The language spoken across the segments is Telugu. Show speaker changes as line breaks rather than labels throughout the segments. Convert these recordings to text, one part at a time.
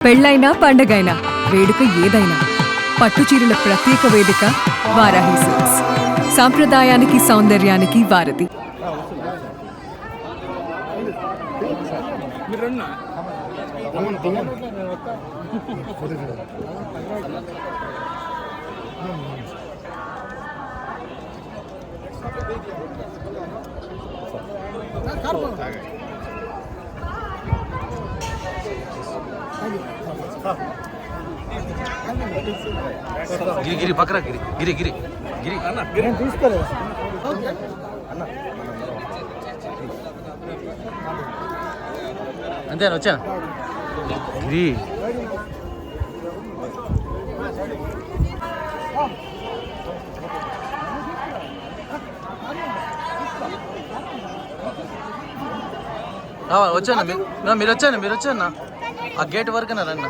పెళ్ళైనా పండగైనా వేడుక ఏదైనా పట్టుచీరల ప్రత్యేక వేదిక వారాహి సిల్క్స్. సాంప్రదాయానికి సౌందర్యానికి వారధి.
గిరి గిరి పక్కన గిరి గిరి గిరి గిరి
నేను తీసుకోలేదు
అంతేనా వచ్చా గిరి వచ్చాను మీరు వచ్చాను ఆ గేట్ వరకు రండి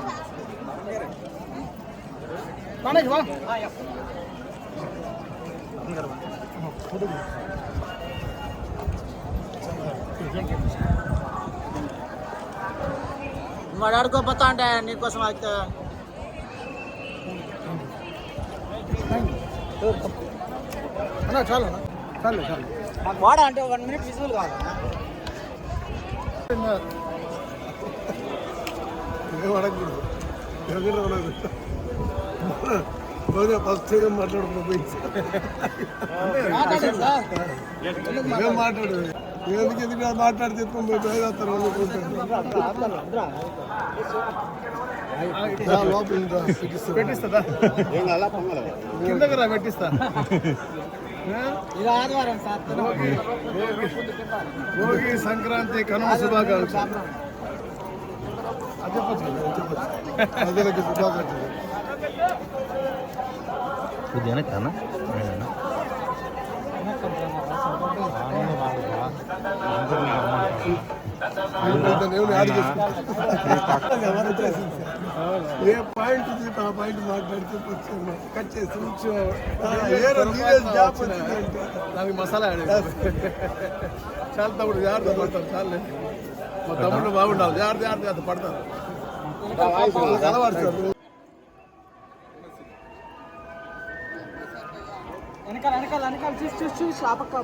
వాడు ఆడుకోపోతా అంటే నీకోసం అయితే చాలు చాలు చాలు వాడ అంటే 1 minute విజువల్ కావాలి
ఫస్ట్ మాట్లాడుతున్నాం మాట్లాడు ఎందుకు మాట్లాడితే పెట్టిస్తా కిందకి పెట్టిస్తా భోగి సంక్రాంతి కనుమ శుభాకాంక్షలు అదలకి శుభాకాంక్షలు
కానా
ఏ పాయింట్ ఆ పాయింట్ మాట్లాడితే కట్ చేసి
దానికి మసాలా చాలా తమ్ముడు జాగ్రత్త పడతారు చాలే మా తమ్ముడు బాగుండాలి జాగ్రత్త పడతారు వెనకాల చూసి ఆ పక్క